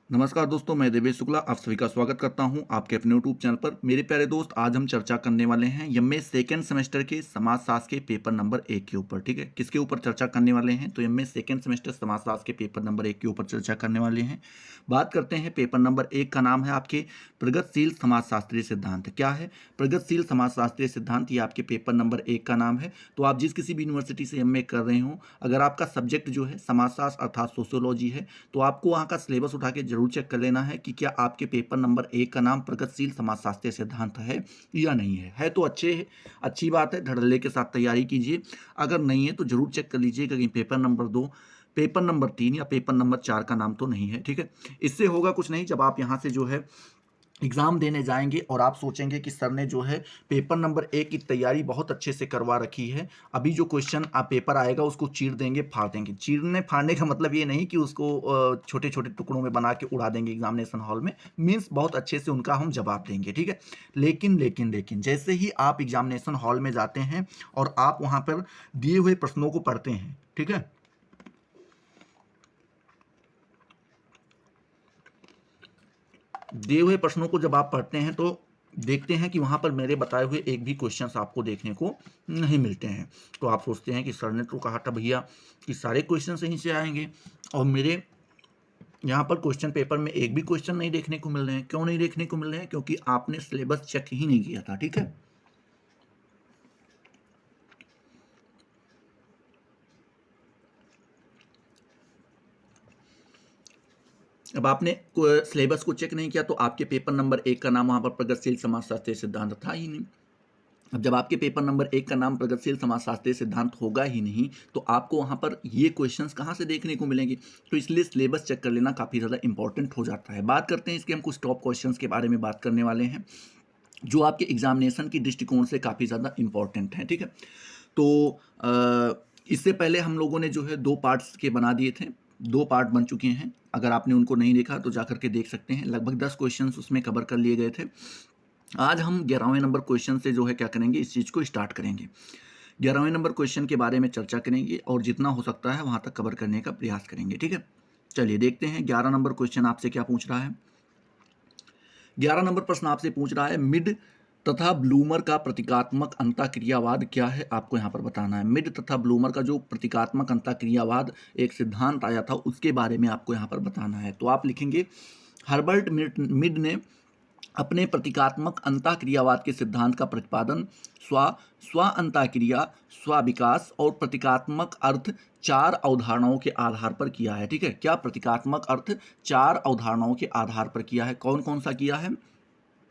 नमस्कार दोस्तों, मैं देवेश शुक्ला आप सभी का स्वागत करता हूं आपके अपने यूट्यूब चैनल पर। मेरे प्यारे दोस्त, आज हम चर्चा करने वाले हैं एमए सेकेंड सेमेस्टर के समाजशास्त्र के पेपर नंबर 1 के ऊपर। ठीक है, किसके ऊपर चर्चा करने वाले हैं? तो एमए सेकेंड सेमेस्टर समाजशास्त्र के पेपर नंबर 1 के ऊपर चर्चा करने वाले हैं। बात करते हैं, पेपर नंबर 1 का नाम है आपके प्रगतिशील समाजशास्त्रीय सिद्धांत। क्या है प्रगतिशील समाजशास्त्रीय सिद्धांत? ये आपके पेपर नंबर 1 का नाम है। तो आप जिस किसी भी यूनिवर्सिटी से एमए कर रहे हो, अगर आपका सब्जेक्ट जो है समाजशास्त्र अर्थात सोशियोलॉजी है, तो आपको वहाँ का सिलेबस उठा के जरूर चेक कर लेना है कि क्या आपके पेपर नंबर 1 का नाम प्रगतिशील समाजशास्त्रीय सिद्धांत है या नहीं है तो अच्छी बात है, धड़ल्ले के साथ तैयारी कीजिए। अगर नहीं है तो जरूर चेक कर लीजिएगा कि पेपर नंबर 2, पेपर नंबर 3 या पेपर नंबर 4 का नाम तो नहीं है। ठीक है, इससे होगा कुछ नहीं, जब आप यहाँ से जो है एग्ज़ाम देने जाएंगे और आप सोचेंगे कि सर ने जो है पेपर नंबर 1 की तैयारी बहुत अच्छे से करवा रखी है, अभी जो क्वेश्चन आप पेपर आएगा उसको चीर देंगे, फाड़ देंगे। चीरने फाड़ने का मतलब ये नहीं कि उसको छोटे छोटे टुकड़ों में बना के उड़ा देंगे एग्जामिनेशन हॉल में, मीन्स बहुत अच्छे से उनका हम जवाब देंगे। ठीक है, लेकिन जैसे ही आप एग्जामिनेशन हॉल में जाते हैं और आप वहाँ पर दिए हुए प्रश्नों को पढ़ते हैं, ठीक है, दिए हुए प्रश्नों को जब आप पढ़ते हैं तो देखते हैं कि वहाँ पर मेरे बताए हुए एक भी क्वेश्चंस आपको देखने को नहीं मिलते हैं। तो आप सोचते हैं कि सर ने तो कहा था भैया कि सारे क्वेश्चंस यहीं से आएंगे, और मेरे यहाँ पर क्वेश्चन पेपर में एक भी क्वेश्चन नहीं देखने को मिल रहे हैं। क्यों नहीं देखने को मिल रहे हैं? क्योंकि आपने सिलेबस चेक ही नहीं किया था। ठीक है, अब आपने सिलेबस को चेक नहीं किया तो आपके पेपर नंबर 1 का नाम वहाँ पर प्रगतिशील समाजशास्त्रीय सिद्धांत था ही नहीं। अब जब आपके पेपर नंबर 1 का नाम प्रगतिशील समाजशास्त्रीय सिद्धांत होगा ही नहीं, तो आपको वहाँ पर ये क्वेश्चंस कहाँ से देखने को मिलेंगे? तो इसलिए सिलेबस चेक कर लेना काफ़ी ज़्यादा इंपॉर्टेंट हो जाता है। बात करते हैं इसके, हम कुछ टॉप क्वेश्चंस के बारे में बात करने वाले हैं जो आपके एग्जामिनेशन की दृष्टिकोण से काफ़ी ज़्यादा इंपॉर्टेंट हैं। ठीक है, तो इससे पहले हम लोगों ने जो है 2 पार्ट्स के बना दिए थे, 2 पार्ट बन चुके हैं। अगर आपने उनको नहीं देखा तो जाकर के देख सकते हैं। लगभग 10 क्वेश्चंस उसमें कवर कर लिए गए थे। आज हम 11वें नंबर क्वेश्चन से जो है क्या करेंगे, इस चीज़ को स्टार्ट करेंगे। 11वें नंबर क्वेश्चन के बारे में चर्चा करेंगे और जितना हो सकता है वहाँ तक कवर करने का प्रयास करेंगे। ठीक है, चलिए देखते हैं 11 नंबर क्वेश्चन आपसे क्या पूछ रहा है। 11 नंबर प्रश्न आपसे पूछ रहा है, मिड तथा ब्लूमर का प्रतीकात्मक अंतःक्रियावाद क्या है? आपको यहाँ पर बताना है। मिड तथा ब्लूमर का जो प्रतीकात्मक अंतःक्रियावाद एक सिद्धांत आया था, उसके बारे में आपको यहाँ पर बताना है। तो आप लिखेंगे, हर्बर्ट मिड ने अपने प्रतीकात्मक अंतःक्रियावाद के सिद्धांत का प्रतिपादन स्व स्व अंतःक्रिया, स्व विकास और प्रतीकात्मक अर्थ 4 अवधारणाओं के आधार पर किया है। ठीक है, क्या प्रतीकात्मक अर्थ 4 अवधारणाओं के आधार पर किया है? कौन कौन सा किया है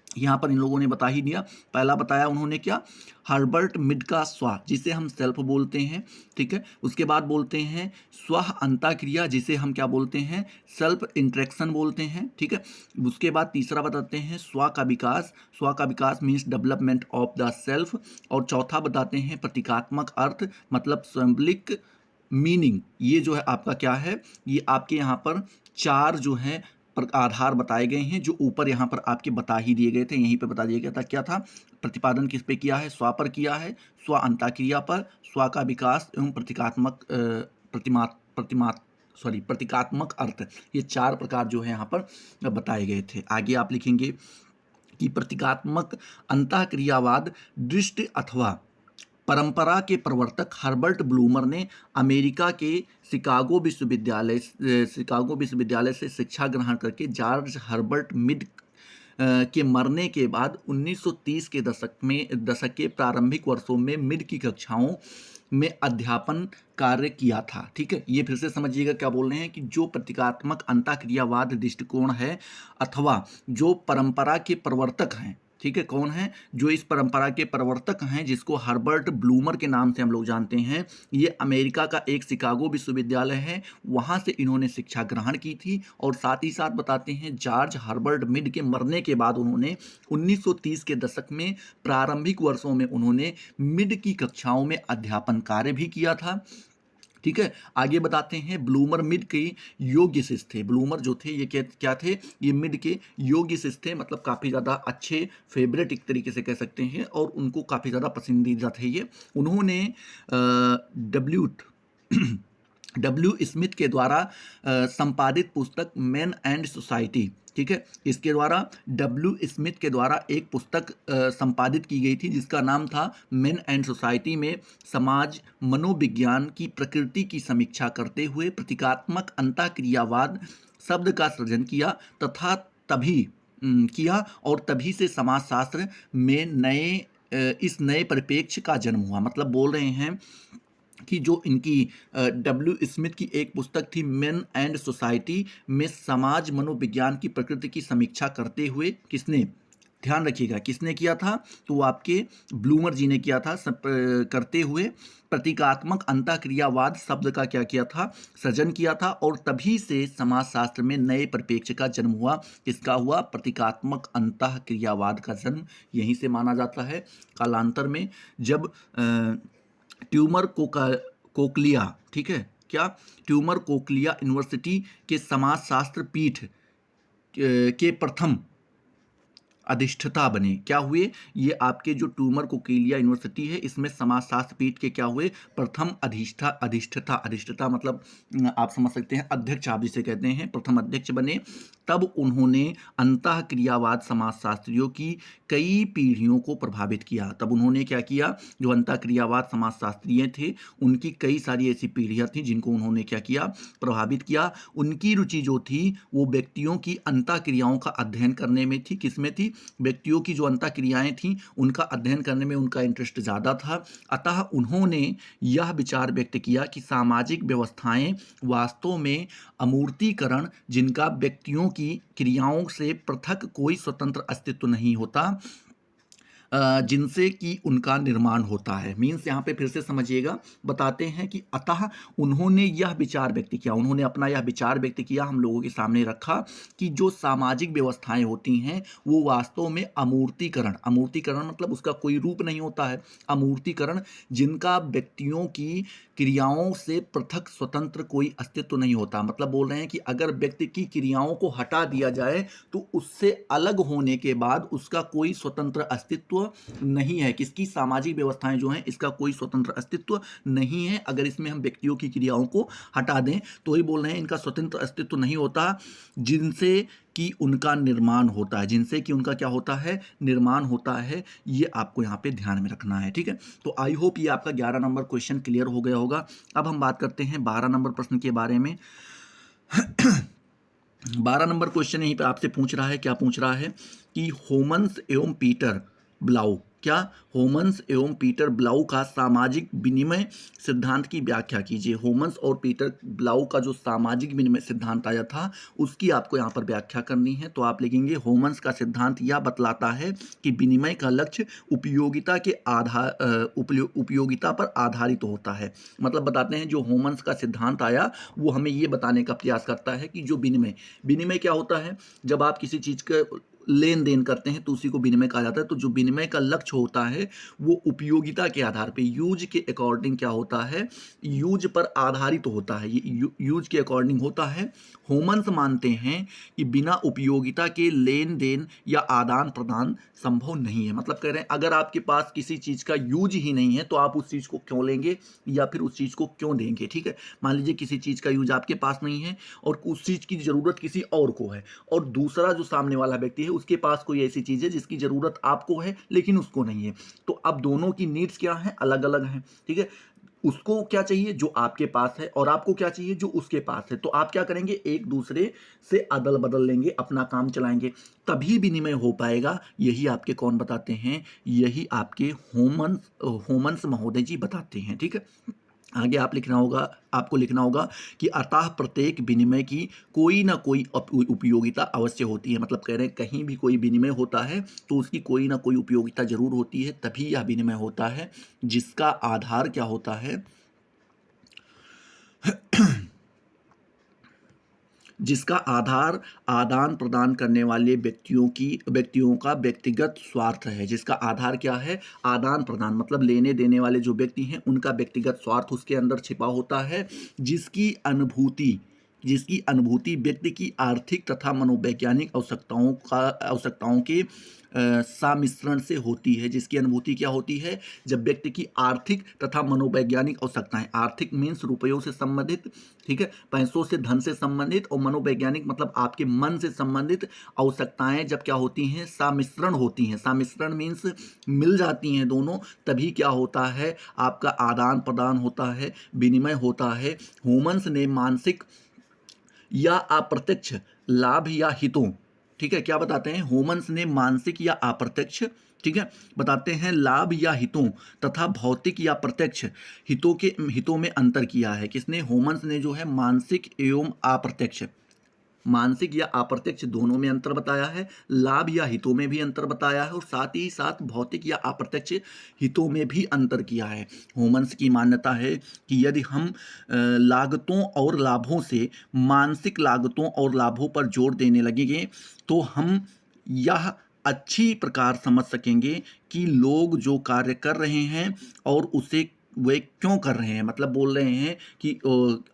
यहाँ पर इन लोगों ने बता ही दिया। पहला बताया उन्होंने क्या, हर्बर्ट मिड का स्व, जिसे हम सेल्फ बोलते हैं। ठीक है, उसके बाद बोलते हैं स्व अंतःक्रिया, जिसे हम क्या बोलते हैं, सेल्फ इंटरेक्शन बोलते हैं। ठीक है, उसके बाद तीसरा बताते हैं स्व का विकास। स्व का विकास means development of the self. और चौथा बताते हैं प्रतीकात्मक अर्थ, मतलब सिंबलिक मीनिंग। ये जो है आपका क्या है, ये आपके यहाँ पर 4 जो है आधार बताए गए हैं, जो ऊपर यहाँ पर आपके बता ही दिए गए थे। यहीं पे बता दिया गया था क्या था, प्रतिपादन किस पे किया है, स्व पर किया है, स्व अंतःक्रिया पर, स्व का विकास एवं प्रतीकात्मक अर्थ। ये 4 प्रकार जो है यहाँ पर बताए गए थे। आगे आप लिखेंगे कि प्रतीकात्मक अंतःक्रियावाद दृष्टि अथवा परंपरा के प्रवर्तक हर्बर्ट ब्लूमर ने अमेरिका के शिकागो विश्वविद्यालय से शिक्षा ग्रहण करके जॉर्ज हर्बर्ट मिड के मरने के बाद 1930 के दशक के प्रारंभिक वर्षों में मिड की कक्षाओं में अध्यापन कार्य किया था। ठीक है, ये फिर से समझिएगा क्या बोल रहे हैं कि जो प्रतीकात्मक अंतःक्रियावाद दृष्टिकोण है अथवा जो परंपरा के प्रवर्तक हैं, ठीक है, कौन है, जो इस परंपरा के प्रवर्तक हैं, जिसको हर्बर्ट ब्लूमर के नाम से हम लोग जानते हैं, ये अमेरिका का एक शिकागो विश्वविद्यालय है, वहाँ से इन्होंने शिक्षा ग्रहण की थी। और साथ ही साथ बताते हैं जॉर्ज हर्बर्ट मिड के मरने के बाद उन्होंने 1930 के दशक में प्रारंभिक वर्षों में उन्होंने मिड की कक्षाओं में अध्यापन कार्य भी किया था। ठीक है, आगे बताते हैं ब्लूमर मिड के योग्य शिष्य थे। ब्लूमर जो थे ये क्या थे, ये मिड के योग्य शिष्य थे, मतलब काफ़ी ज़्यादा अच्छे फेवरेट एक तरीके से कह सकते हैं, और उनको काफ़ी ज़्यादा पसंदीदा थे ये। उन्होंने डब्ल्यू डब्ल्यू स्मिथ के द्वारा संपादित पुस्तक मैन एंड सोसाइटी, ठीक है, इसके द्वारा डब्ल्यू स्मिथ के द्वारा एक पुस्तक संपादित की गई थी जिसका नाम था मैन एंड सोसाइटी में समाज मनोविज्ञान की प्रकृति की समीक्षा करते हुए प्रतीकात्मक अंतःक्रियावाद शब्द का सृजन किया तथा तभी किया और तभी से समाजशास्त्र में इस नए परिप्रेक्ष्य का जन्म हुआ। मतलब बोल रहे हैं कि जो इनकी डब्ल्यू स्मिथ की एक पुस्तक थी मैन एंड सोसाइटी में समाज मनोविज्ञान की प्रकृति की समीक्षा करते हुए, किसने, ध्यान रखिएगा किसने किया था, तो वो आपके ब्लूमर जी ने किया था, करते हुए प्रतीकात्मक अंतःक्रियावाद शब्द का क्या किया था, सृजन किया था और तभी से समाजशास्त्र में नए परिप्रेक्ष्य का जन्म हुआ। किसका हुआ, प्रतीकात्मक अंतःक्रियावाद का जन्म यहीं से माना जाता है। कालांतर में जब ट्यूमर कोकलिया, ठीक है, क्या, ट्यूमर कोकलिया यूनिवर्सिटी के समाजशास्त्र पीठ के प्रथम अधिष्ठता बने, क्या हुए, ये आपके जो ट्यूमर कोकिलिया यूनिवर्सिटी है इसमें समाजशास्त्र पीठ के क्या हुए, प्रथम अधिष्ठता मतलब आप समझ सकते हैं अध्यक्ष, आप जिसे कहते हैं, प्रथम अध्यक्ष बने। तब उन्होंने अंतःक्रियावाद समाजशास्त्रियों की कई पीढ़ियों को प्रभावित किया। तब उन्होंने क्या किया, जो अंतःक्रियावाद समाजशास्त्रीय थे उनकी कई सारी ऐसी पीढ़ियां थी जिनको उन्होंने क्या किया, प्रभावित किया। उनकी रुचि जो थी वो व्यक्तियों की अंतःक्रियाओं का अध्ययन करने में थी। किसमें थी, व्यक्तियों की जो अंतःक्रियाएं थीं उनका अध्ययन करने में उनका इंटरेस्ट ज़्यादा था। अतः उन्होंने यह विचार व्यक्त किया कि सामाजिक व्यवस्थाएं वास्तव में अमूर्तीकरण, जिनका व्यक्तियों की क्रियाओं से पृथक कोई स्वतंत्र अस्तित्व नहीं होता, जिनसे कि उनका निर्माण होता है। मीन्स यहाँ पे फिर से समझिएगा, बताते हैं कि अतः उन्होंने यह विचार व्यक्त किया, उन्होंने अपना यह विचार व्यक्त किया, हम लोगों के सामने रखा कि जो सामाजिक व्यवस्थाएं होती हैं वो वास्तव में अमूर्तीकरण मतलब उसका कोई रूप नहीं होता है, अमूर्तीकरण, जिनका व्यक्तियों की क्रियाओं से पृथक स्वतंत्र कोई अस्तित्व नहीं होता। मतलब बोल रहे हैं कि अगर व्यक्ति की क्रियाओं को हटा दिया जाए तो उससे अलग होने के बाद उसका कोई स्वतंत्र अस्तित्व नहीं है। किसकी, सामाजिक व्यवस्थाएं जो हैं इसका कोई स्वतंत्र अस्तित्व नहीं है। अगर इसमें हम व्यक्तियों की क्रियाओं को हटा दें तो ही बोल रहे हैं इनका स्वतंत्र अस्तित्व नहीं होता, जिनसे कि उनका निर्माण होता है, जिनसे कि उनका क्या होता है, निर्माण होता है। ये आपको यहाँ पे ध्यान में रखना है, ठीक है। तो आई होप ये आपका 11 नंबर क्वेश्चन क्लियर हो गया होगा। अब हम बात करते हैं 12 नंबर प्रश्न के बारे में। 12 नंबर क्वेश्चन यहीं पर आपसे पूछ रहा है, क्या पूछ रहा है कि होमन्स एवं पीटर ब्लाउ, क्या, होमन्स एवं पीटर ब्लाउ का सामाजिक विनिमय सिद्धांत की व्याख्या कीजिए। होमन्स और पीटर ब्लाउ का जो सामाजिक विनिमय सिद्धांत आया था उसकी आपको यहाँ पर व्याख्या करनी है। तो आप लिखेंगे होमन्स का सिद्धांत यह बतलाता है कि विनिमय का लक्ष्य उपयोगिता के उपयोगिता पर आधारित होता है। मतलब बताते हैं जो होमन्स का सिद्धांत आया वो हमें ये बताने का प्रयास करता है कि जो विनिमय क्या होता है, जब आप किसी चीज़ का लेन देन करते हैं तो उसी को विनिमय कहा जाता है। तो जो विनिमय का लक्ष्य होता है वो उपयोगिता के आधार पे, यूज के अकॉर्डिंग क्या होता है, यूज पर आधारित होता है, ये यूज के अकॉर्डिंग होता है। होमन्स मानते हैं कि बिना उपयोगिता के लेन देन या आदान प्रदान संभव नहीं है। मतलब कह रहे हैं अगर आपके पास किसी चीज़ का यूज ही नहीं है तो आप उस चीज़ को क्यों लेंगे या फिर उस चीज़ को क्यों देंगे, ठीक है। मान लीजिए किसी चीज़ का यूज आपके पास नहीं है और उस चीज़ की ज़रूरत किसी और को है, और दूसरा जो सामने वाला व्यक्ति है उसके पास कोई ऐसी चीज़ है जिसकी ज़रूरत आपको है लेकिन उसको नहीं है, तो अब दोनों की नीड्स क्या हैं, अलग अलग हैं, ठीक है। उसको क्या चाहिए जो आपके पास है और आपको क्या चाहिए जो उसके पास है, तो आप क्या करेंगे, एक दूसरे से अदल बदल लेंगे, अपना काम चलाएंगे, तभी विनिमय हो पाएगा। यही आपके कौन बताते हैं, यही आपके होमन्स महोदय जी बताते हैं, ठीक है। आगे आपको लिखना होगा कि अतः प्रत्येक विनिमय की कोई ना कोई उपयोगिता अवश्य होती है। मतलब कह रहे हैं कहीं भी कोई विनिमय होता है तो उसकी कोई ना कोई उपयोगिता जरूर होती है, तभी यह विनिमय होता है, जिसका आधार क्या होता है, जिसका आधार आदान प्रदान करने वाले व्यक्तियों का व्यक्तिगत स्वार्थ है। जिसका आधार क्या है, आदान प्रदान, मतलब लेने देने वाले जो व्यक्ति हैं उनका व्यक्तिगत स्वार्थ उसके अंदर छिपा होता है, जिसकी अनुभूति जिसकी अनुभूति व्यक्ति की आर्थिक तथा मनोवैज्ञानिक आवश्यकताओं के सम्मिश्रण से होती है। जिसकी अनुभूति क्या होती है? जब व्यक्ति की आर्थिक तथा मनोवैज्ञानिक आवश्यकताएं, आर्थिक मीन्स रुपयों से संबंधित, ठीक है, पैसों से, धन से संबंधित, और मनोवैज्ञानिक मतलब आपके मन से संबंधित आवश्यकताएं जब क्या होती हैं? सम्मिश्रण होती हैं। सम्मिश्रण मीन्स मिल जाती हैं दोनों, तभी क्या होता है? आपका आदान प्रदान होता है, विनिमय होता है। ह्यूमन्स ने मानसिक या अप्रत्यक्ष लाभ या हितों, ठीक है, क्या बताते हैं? ह्यूमन्स ने मानसिक या अप्रत्यक्ष, ठीक है, बताते हैं लाभ या हितों तथा भौतिक या प्रत्यक्ष हितों में अंतर किया है। किसने? ह्यूमन्स ने जो है मानसिक एवं अप्रत्यक्ष, मानसिक या अप्रत्यक्ष दोनों में अंतर बताया है, लाभ या हितों में भी अंतर बताया है, और साथ ही साथ भौतिक या अप्रत्यक्ष हितों में भी अंतर किया है। ह्यूमन्स की मान्यता है कि यदि हम लागतों और लाभों से मानसिक लागतों और लाभों पर जोर देने लगेंगे तो हम यह अच्छी प्रकार समझ सकेंगे कि लोग जो कार्य कर रहे हैं और उसे वे क्यों कर रहे हैं। मतलब बोल रहे हैं कि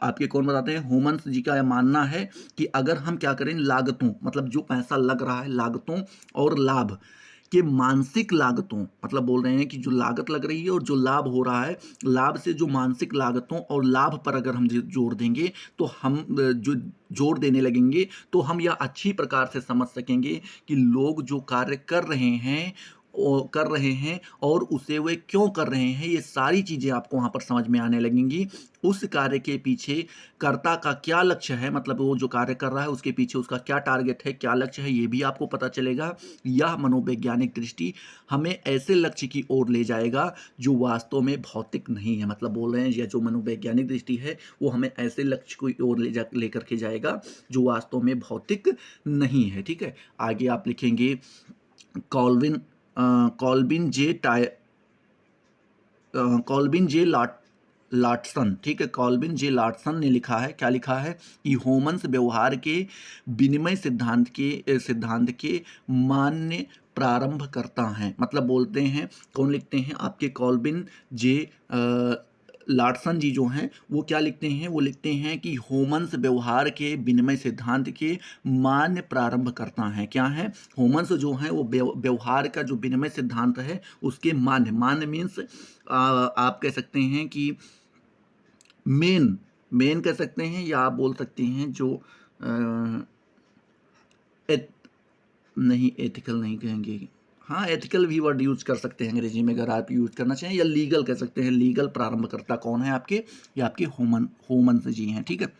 आपके कौन बताते हैं? ह्यूमन्स जी का यह मानना है कि अगर हम क्या करें, लागतों मतलब जो पैसा लग रहा है, लागतों और लाभ के मानसिक लागतों, मतलब बोल रहे हैं कि जो लागत लग रही है और जो लाभ हो रहा है, लाभ से जो मानसिक लागतों और लाभ पर अगर हम जोर देंगे तो हम जो जोर देने लगेंगे तो हम यह अच्छी प्रकार से समझ सकेंगे कि लोग जो कार्य कर रहे हैं और उसे वे क्यों कर रहे हैं। ये सारी चीज़ें आपको वहाँ पर समझ में आने लगेंगी। उस कार्य के पीछे कर्ता का क्या लक्ष्य है, मतलब वो जो कार्य कर रहा है उसके पीछे उसका क्या टारगेट है, क्या लक्ष्य है, ये भी आपको पता चलेगा। यह मनोवैज्ञानिक दृष्टि हमें ऐसे लक्ष्य की ओर ले जाएगा जो वास्तव में भौतिक नहीं है। मतलब बोल रहे हैं यह जो मनोवैज्ञानिक दृष्टि है वो हमें ऐसे लक्ष्य की ओर लेकर के जाएगा जो वास्तव में भौतिक नहीं है। ठीक है, आगे आप लिखेंगे कॉल्विन कॉल्विन जे टाय कॉल्विन जे लाटसन, ठीक है, कॉल्विन जे लाटसन ने लिखा है, क्या लिखा है कि ह्यूमन्स व्यवहार के विनिमय सिद्धांत के मान्य प्रारंभ करता है। मतलब बोलते हैं, कौन लिखते हैं? आपके कॉल्विन जे लाटसन जी जो हैं वो क्या लिखते हैं? वो लिखते हैं कि ह्यूमन्स व्यवहार के विनिमय सिद्धांत के मान्य प्रारंभ करता है। क्या है? ह्यूमन्स जो हैं वो व्यवहार का जो विनिमय सिद्धांत है उसके मान्य मीन्स आप कह सकते हैं कि मेन कह सकते हैं, या आप बोल सकते हैं जो नहीं, एथिकल नहीं कहेंगे, हाँ एथिकल भी वर्ड यूज कर सकते हैं अंग्रेजी में अगर आप यूज करना चाहें, या लीगल कह सकते हैं। लीगल प्रारंभकर्ता कौन है आपके? ये आपके ह्यूमन्स जी हैं। ठीक है,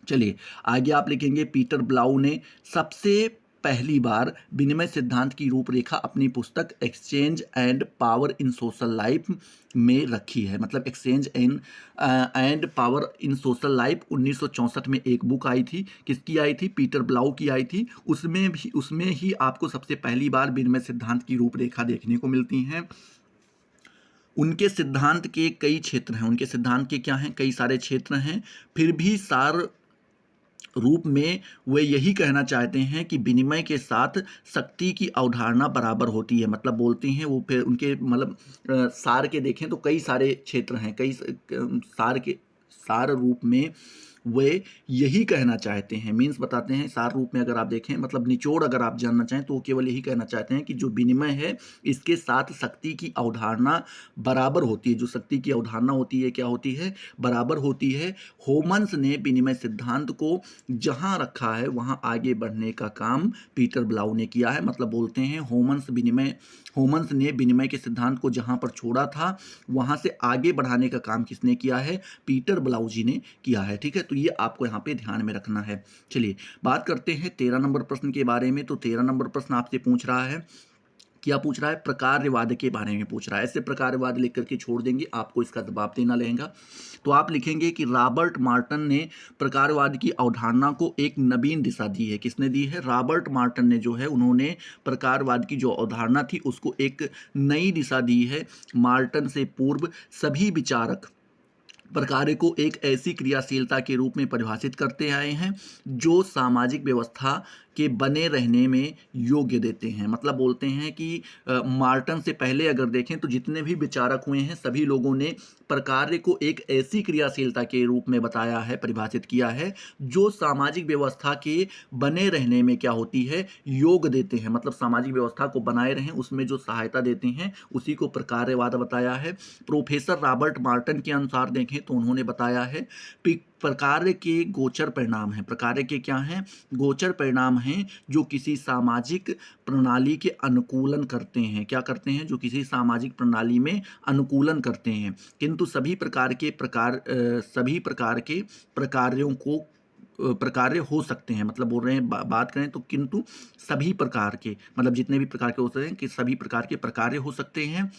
चलिए आगे आप लिखेंगे पीटर ब्लाउ ने सबसे पहली बार विनिमय सिद्धांत की रूपरेखा अपनी पुस्तक exchange and power in social life में रखी है। मतलब exchange and power in social life 1964 में एक बुक आई थी। किसकी आई थी? पीटर ब्लाउ की आई थी। उसमें ही आपको सबसे पहली बार विनिमय सिद्धांत की रूपरेखा देखने को मिलती हैं। उनके सिद्धांत के कई क्षेत्र हैं, उनके सिद्धांत के क्या हैं? कई सारे क्षेत्र हैं, फिर भी सार रूप में वे यही कहना चाहते हैं कि विनिमय के साथ शक्ति की अवधारणा बराबर होती है। मतलब बोलते हैं वो, फिर उनके मतलब सार के देखें तो कई सारे क्षेत्र हैं, कई सार रूप में वे यही कहना चाहते हैं, मीन्स बताते हैं सार रूप में अगर आप देखें, मतलब निचोड़ अगर आप जानना चाहें तो वो केवल यही कहना चाहते हैं कि जो विनिमय है इसके साथ शक्ति की अवधारणा बराबर होती है। जो शक्ति की अवधारणा होती है क्या होती है? बराबर होती है। ह्यूमन्स ने विनिमय सिद्धांत को जहां रखा है वहां आगे बढ़ने का काम पीटर ब्लाउ ने किया है। मतलब बोलते हैं ह्यूमन्स ने विनिमय के सिद्धांत को जहां पर छोड़ा था वहां से आगे बढ़ाने का काम किसने किया है? पीटर ब्लाउ जी ने किया है। ठीक है, तो ये आपको यहाँ पे ध्यान में रखना है। चलिए बात करते हैं 13 नंबर प्रश्न के बारे में। तो 13 नंबर प्रश्न आपसे पूछ रहा है, क्या पूछ रहा है? प्रकारवाद के बारे में पूछ रहा है। ऐसे प्रकारवाद लिख करके छोड़ देंगे, आपको इसका जवाब देना रहेगा। तो आप लिखेंगे कि रॉबर्ट मार्टन ने प्रकारवाद की अवधारणा को एक नवीन दिशा दी है। किसने दी है? रॉबर्ट मार्टन ने जो है उन्होंने प्रकारवाद की जो अवधारणा थी उसको एक नई दिशा दी है। मार्टन से पूर्व सभी विचारक प्रकार को एक ऐसी क्रियाशीलता के रूप में परिभाषित करते आए हैं जो सामाजिक व्यवस्था के बने रहने में योग्य देते हैं। मतलब बोलते हैं कि मार्टन से पहले अगर देखें तो जितने भी विचारक हुए हैं सभी लोगों ने प्रकार्य को एक ऐसी क्रियाशीलता के रूप में बताया है, परिभाषित किया है, जो सामाजिक व्यवस्था के बने रहने में क्या होती है, योग देते हैं। मतलब सामाजिक व्यवस्था को बनाए रहें उसमें जो सहायता देते हैं उसी को प्रकार्यवाद बताया है। प्रोफेसर रॉबर्ट मार्टन के अनुसार देखें तो उन्होंने बताया है प्रकार्य के गोचर परिणाम हैं। प्रकार्य के क्या हैं? गोचर परिणाम हैं जो किसी सामाजिक प्रणाली के अनुकूलन करते हैं। क्या करते हैं? जो किसी सामाजिक प्रणाली में अनुकूलन करते हैं। किंतु सभी प्रकार के प्रकार्यों को प्रकार्य हो सकते हैं। मतलब बोल रहे हैं बात करें तो किंतु सभी प्रकार के, मतलब जितने भी प्रकार के हो सकते हैं कि सभी प्रकार के प्रकार्य हो सकते हैं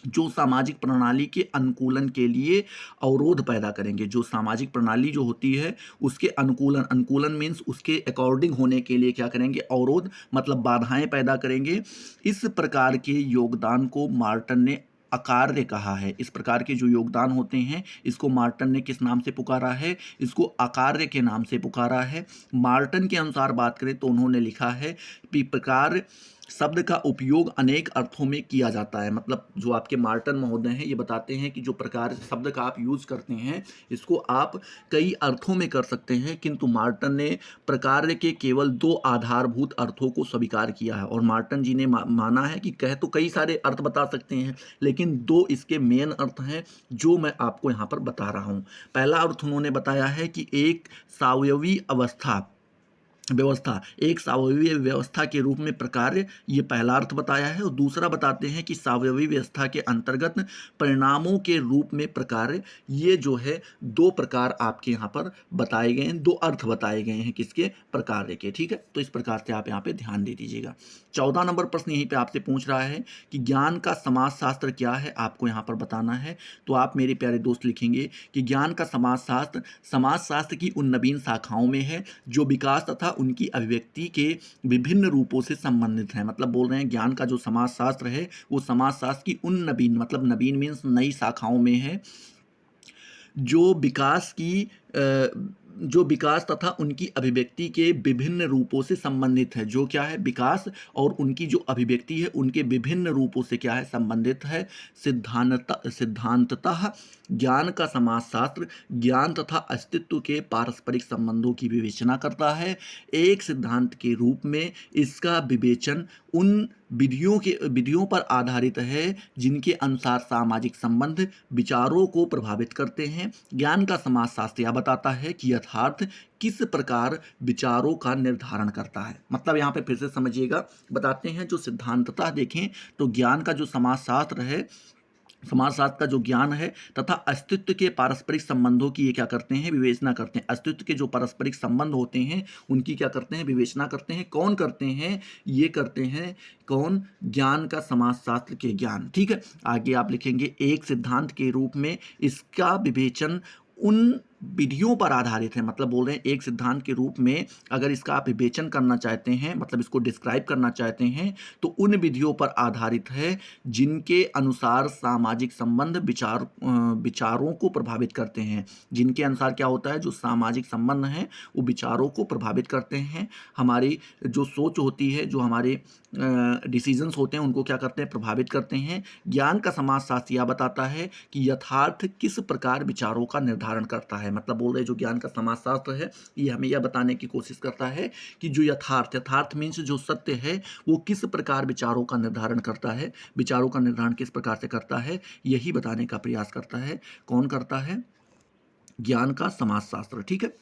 जो सामाजिक प्रणाली के अनुकूलन के लिए अवरोध पैदा करेंगे। जो सामाजिक प्रणाली जो होती है उसके अनुकूलन मीन्स उसके अकॉर्डिंग होने के लिए क्या करेंगे? अवरोध, मतलब बाधाएं पैदा करेंगे। इस प्रकार के योगदान को मार्टन ने अकार्य कहा है। इस प्रकार के जो योगदान होते हैं इसको मार्टन ने किस नाम से पुकारा है? इसको अकार्य के नाम से पुकारा है। मार्टन के अनुसार बात करें तो उन्होंने लिखा है कि प्रकार शब्द का उपयोग अनेक अर्थों में किया जाता है। मतलब जो आपके मार्टन महोदय हैं ये बताते हैं कि जो प्रकार शब्द का आप यूज करते हैं इसको आप कई अर्थों में कर सकते हैं, किंतु मार्टन ने प्रकार के केवल दो आधारभूत अर्थों को स्वीकार किया है। और मार्टन जी ने माना है कि कह तो कई सारे अर्थ बता सकते हैं लेकिन दो इसके मेन अर्थ हैं जो मैं आपको यहाँ पर बता रहा हूँ। पहला अर्थ उन्होंने बताया है कि एक स्वायवी व्यवस्था, एक स्वायवीय व्यवस्था के रूप में प्रकार्य, ये पहला अर्थ बताया है। और दूसरा बताते हैं कि स्वायवीय व्यवस्था के अंतर्गत परिणामों के रूप में प्रकार्य। ये जो है दो प्रकार आपके यहाँ पर बताए गए हैं, दो अर्थ बताए गए हैं किसके? प्रकार्य के। ठीक है, तो इस प्रकार से आप यहाँ पे ध्यान दे दीजिएगा। 14 नंबर प्रश्न यहीं पे आपसे पूछ रहा है कि ज्ञान का समाजशास्त्र क्या है, आपको यहाँ पर बताना है। तो आप मेरे प्यारे दोस्त लिखेंगे कि ज्ञान का समाजशास्त्र की उन नवीन शाखाओं में है जो विकास तथा उनकी अभिव्यक्ति के विभिन्न रूपों से संबंधित हैं। मतलब बोल रहे हैं ज्ञान का जो समाजशास्त्र है वो समाजशास्त्र की उन नवीन, मतलब नवीन मीन्स नई शाखाओं में है जो विकास तथा उनकी अभिव्यक्ति के विभिन्न रूपों से संबंधित है। जो क्या है? विकास और उनकी जो अभिव्यक्ति है उनके विभिन्न रूपों से क्या है? संबंधित है। सिद्धांततः ज्ञान का समाजशास्त्र ज्ञान तथा अस्तित्व के पारस्परिक संबंधों की विवेचना करता है। एक सिद्धांत के रूप में इसका विवेचन उन विधियों पर आधारित है जिनके अनुसार सामाजिक संबंध विचारों को प्रभावित करते हैं। ज्ञान का समाजशास्त्र यह बताता है कि यथार्थ किस प्रकार विचारों का निर्धारण करता है। मतलब यहाँ पे फिर से समझिएगा, बताते हैं जो सिद्धांततः देखें तो ज्ञान का जो समाजशास्त्र है, समाजशास्त्र का जो ज्ञान है तथा अस्तित्व के पारस्परिक संबंधों की ये क्या करते हैं? विवेचना करते हैं। अस्तित्व के जो पारस्परिक संबंध होते हैं उनकी क्या करते हैं? विवेचना करते हैं। कौन करते हैं? ये करते हैं कौन? ज्ञान का समाजशास्त्र के ज्ञान। ठीक है, आगे आप लिखेंगे एक सिद्धांत के रूप में इसका विवेचन उन विधियों पर आधारित है। मतलब बोल रहे हैं एक सिद्धांत के रूप में अगर इसका आप विवेचन करना चाहते हैं, मतलब इसको डिस्क्राइब करना चाहते हैं तो उन विधियों पर आधारित है जिनके अनुसार सामाजिक संबंध विचारों को प्रभावित करते हैं। जिनके अनुसार क्या होता है? जो सामाजिक संबंध हैं वो विचारों को प्रभावित करते हैं। हमारी जो सोच होती है, जो हमारे डिसीजंस होते हैं उनको क्या करते हैं? प्रभावित करते हैं। ज्ञान का समाजशास्त्र यह बताता है कि यथार्थ किस प्रकार विचारों का निर्धारण करता है। मतलब बोल रहे जो ज्ञान का समाजशास्त्र है ये हमें यह बताने की कोशिश करता है कि जो यथार्थ मीन्स जो सत्य है वो किस प्रकार विचारों का निर्धारण करता है। विचारों का निर्धारण किस प्रकार से करता है यही बताने का प्रयास करता है। कौन करता है? ज्ञान का समाजशास्त्र। ठीक है,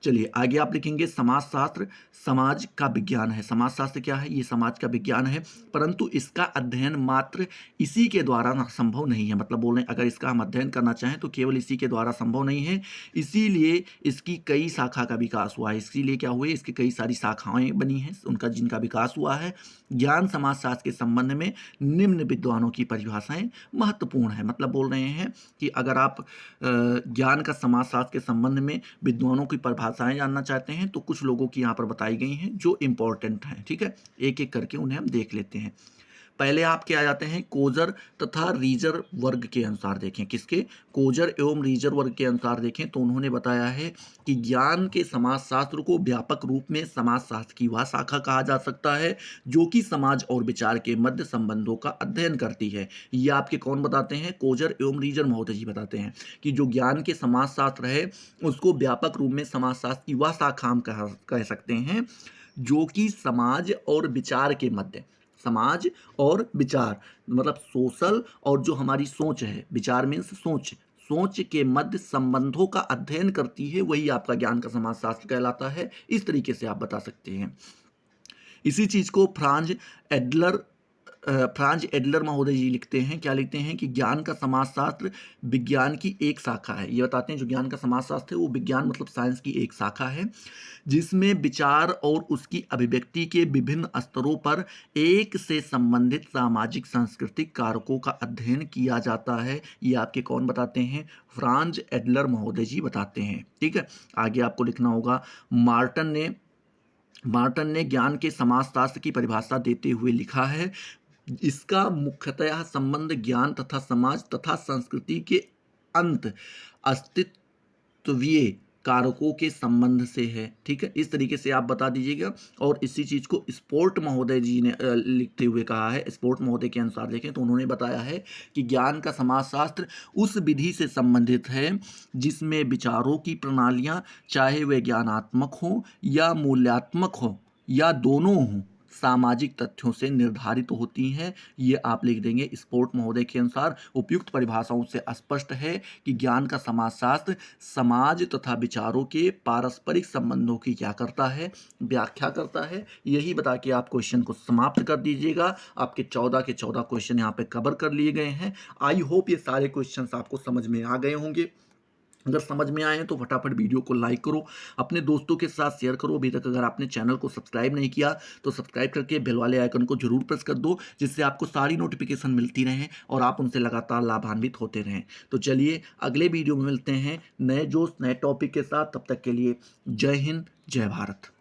चलिए आगे आप लिखेंगे समाजशास्त्र समाज का विज्ञान है। समाजशास्त्र क्या है? ये समाज का विज्ञान है, परंतु इसका अध्ययन मात्र इसी के द्वारा संभव नहीं है। मतलब बोल रहे हैं अगर इसका हम अध्ययन करना चाहें तो केवल इसी के द्वारा संभव नहीं है, इसीलिए इसकी कई शाखा का विकास हुआ है। इसीलिए क्या हुए? इसकी कई सारी शाखाएं बनी हैं उनका जिनका विकास हुआ है। ज्ञान समाजशास्त्र के संबंध में निम्न विद्वानों की परिभाषाएं महत्वपूर्ण है। मतलब बोल रहे हैं कि अगर आप ज्ञान का समाजशास्त्र के संबंध में विद्वानों की परिभाषाएं जानना चाहते हैं तो कुछ लोगों की यहाँ पर बताई गई हैं जो इंपॉर्टेंट हैं। ठीक है, एक एक करके उन्हें हम देख लेते हैं। पहले आपके आ जाते हैं कोजर तथा रीजर वर्ग के अनुसार। देखें किसके, कोजर एवं रीजर वर्ग के अनुसार देखें तो उन्होंने बताया है कि ज्ञान के समाजशास्त्र को व्यापक रूप में समाजशास्त्र की वह शाखा कहा जा सकता है जो कि समाज और विचार के मध्य संबंधों का अध्ययन करती है। ये आपके कौन बताते हैं, कोजर एवं रीजर महोदय जी बताते हैं कि जो ज्ञान के समाजशास्त्र है उसको व्यापक रूप में समाजशास्त्र की वह शाखा हम कह सकते हैं जो कि समाज और विचार के मध्य, समाज और विचार मतलब सोशल और जो हमारी सोच है, विचार मीन्स सोच, सोच के मध्य संबंधों का अध्ययन करती है, वही आपका ज्ञान का समाजशास्त्र कहलाता है। इस तरीके से आप बता सकते हैं। इसी चीज को फ्रांज एडलर महोदय जी लिखते हैं, क्या लिखते हैं कि ज्ञान का समाजशास्त्र विज्ञान की एक शाखा है। ये बताते हैं जो ज्ञान का समाजशास्त्र है वो विज्ञान मतलब साइंस की एक शाखा है जिसमें विचार और उसकी अभिव्यक्ति के विभिन्न स्तरों पर एक से संबंधित सामाजिक सांस्कृतिक कारकों का अध्ययन किया जाता है। ये आपके कौन बताते हैं, फ्रांज एडलर महोदय जी बताते हैं। ठीक है, आगे आपको लिखना होगा मार्टन ने ज्ञान के समाजशास्त्र की परिभाषा देते हुए लिखा है, इसका मुख्यतः संबंध ज्ञान तथा समाज तथा संस्कृति के अंत अस्तित्वीय कारकों के संबंध से है। ठीक है, इस तरीके से आप बता दीजिएगा। और इसी चीज को स्पोर्ट महोदय जी ने लिखते हुए कहा है। स्पोर्ट महोदय के अनुसार देखें तो उन्होंने बताया है कि ज्ञान का समाजशास्त्र उस विधि से संबंधित है जिसमें विचारों की प्रणालियां चाहे वे ज्ञानात्मक हो या मूल्यात्मक हो या दोनों हों सामाजिक तथ्यों से निर्धारित होती हैं। ये आप लिख देंगे। स्पोर्ट महोदय के अनुसार उपयुक्त परिभाषाओं से स्पष्ट है कि ज्ञान का समाजशास्त्र समाज तथा विचारों के पारस्परिक संबंधों की क्या करता है, व्याख्या करता है। यही बता के आप क्वेश्चन को समाप्त कर दीजिएगा। आपके 14 के 14 क्वेश्चन यहाँ पे कवर कर लिए गए हैं। आई होप ये सारे क्वेश्चन आपको समझ में आ गए होंगे। अगर समझ में आए हैं तो फटाफट वीडियो को लाइक करो, अपने दोस्तों के साथ शेयर करो। अभी तक अगर आपने चैनल को सब्सक्राइब नहीं किया तो सब्सक्राइब करके बेल वाले आइकन को जरूर प्रेस कर दो, जिससे आपको सारी नोटिफिकेशन मिलती रहें और आप उनसे लगातार लाभान्वित होते रहें। तो चलिए अगले वीडियो में मिलते हैं नए जोश नए टॉपिक के साथ। तब तक के लिए जय हिंद, जय भारत।